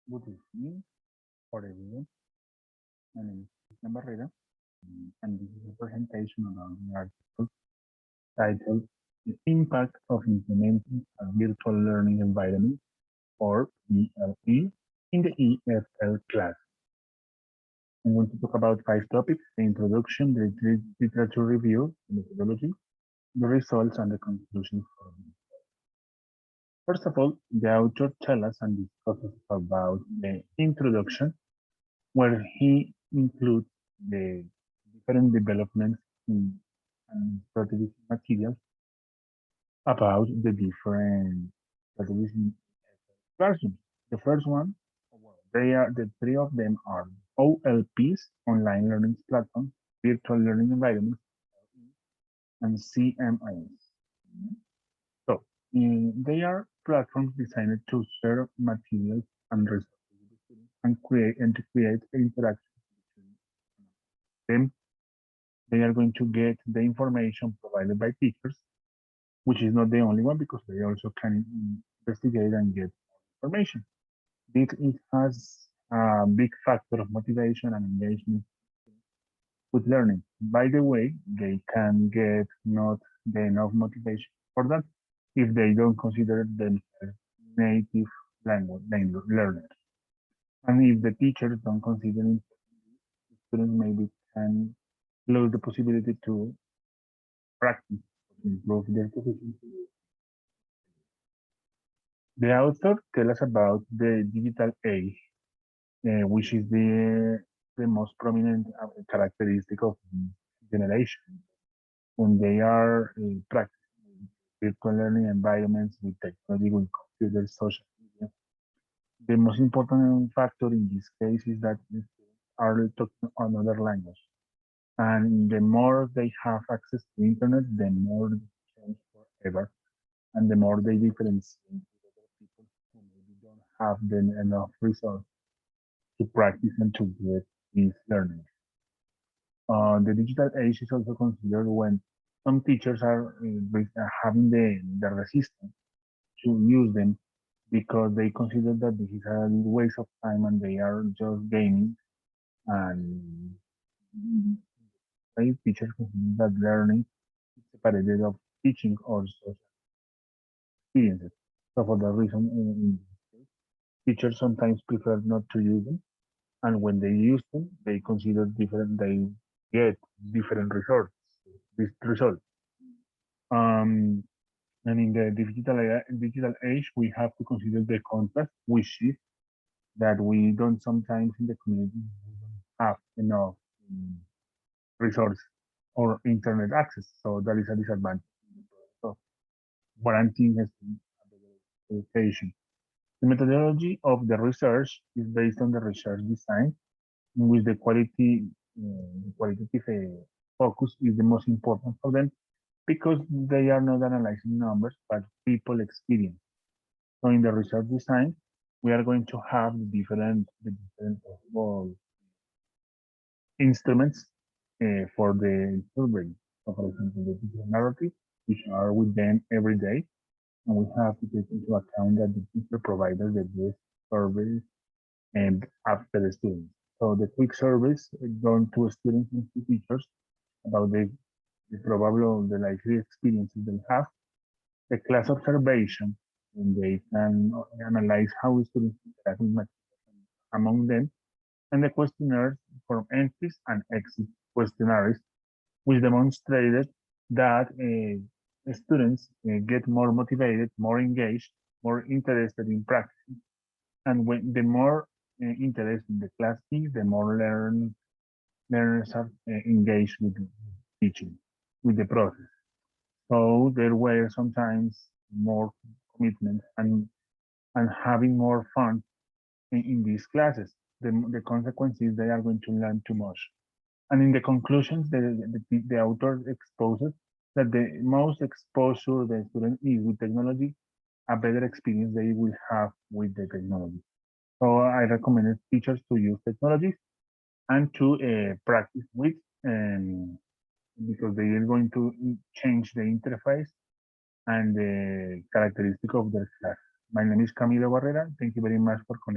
Good evening for everyone. My name is Cristian Barrera, and this is a presentation about the article titled The Impact of Implementing a Virtual Learning Environment, or VLE, in the EFL class. I'm going to talk about 5 topics: the introduction, the literature review, the methodology, the results, and the conclusions. First of all, the author tells us and discusses about the introduction, where he includes the different developments in and strategic materials about the different strategies in classrooms. The first one, well, they are the three of them are OLPs, online learning platforms, virtual learning environments, and CMIs. So they are platforms designed to share materials and resources with students and to create interaction between them. They are going to get the information provided by teachers, which is not the only one because they also can investigate and get information. It has a big factor of motivation and engagement with learning. By the way, they can get not the enough motivation for that if they don't consider themselves native language learners. And if the teachers don't consider it, students maybe can lose the possibility to practice to improve their proficiency. The author tells us about the digital age, which is the most prominent characteristic of this generation. When they are practicing virtual learning environments with technology, with computers, social media, the most important factor in this case is that the students are talking another language. And the more they have access to the internet, the more they change forever, and the more they differentiate with other people who maybe don't have enough resources to practice and to get this learning. The digital age is also considered when some teachers are having the resistance to use them because they consider that this is a waste of time and they are just gaming. And teachers consider that learning is separated of teaching or social experiences. So for that reason, in this case, teachers sometimes prefer not to use them, and when they use them, they consider different. They get different results. This result. Um, and in the digital age, we have to consider the contrast, which is that we don't sometimes in the community have enough resource or internet access. So that is a disadvantage. So guaranteeing education. The methodology of the research is based on the research design, in which the qualitative focus is the most important for them because they are not analyzing numbers but people experience. So in the research design, we are going to have the different possible instruments for the survey. So for example, the teacher narrative, which are with them every day, and we have to take into account that the teacher provides the best surveys and after the students. So the quick surveys done to students and to teachers about the probable or the likely experiences they have. The class observation, when they can analyze how students interact with materials among them, and the questionnaires for entries and exit questionnaires, which demonstrated that students get more motivated, more engaged, more interested in practicing. And when the more interest in the class is, the more learners are engaged with teaching, with the process. So there were sometimes more commitment and having more fun in these classes. The consequence is they are going to learn too much. And in the conclusions, the author exposes that the most exposure the student is with technology, a better experience they will have with the technology. So I recommend teachers to use technologies and to practice with, because they are going to change the interface and the characteristic of their class. My name is Camilo Barrera. Thank you very much for connecting.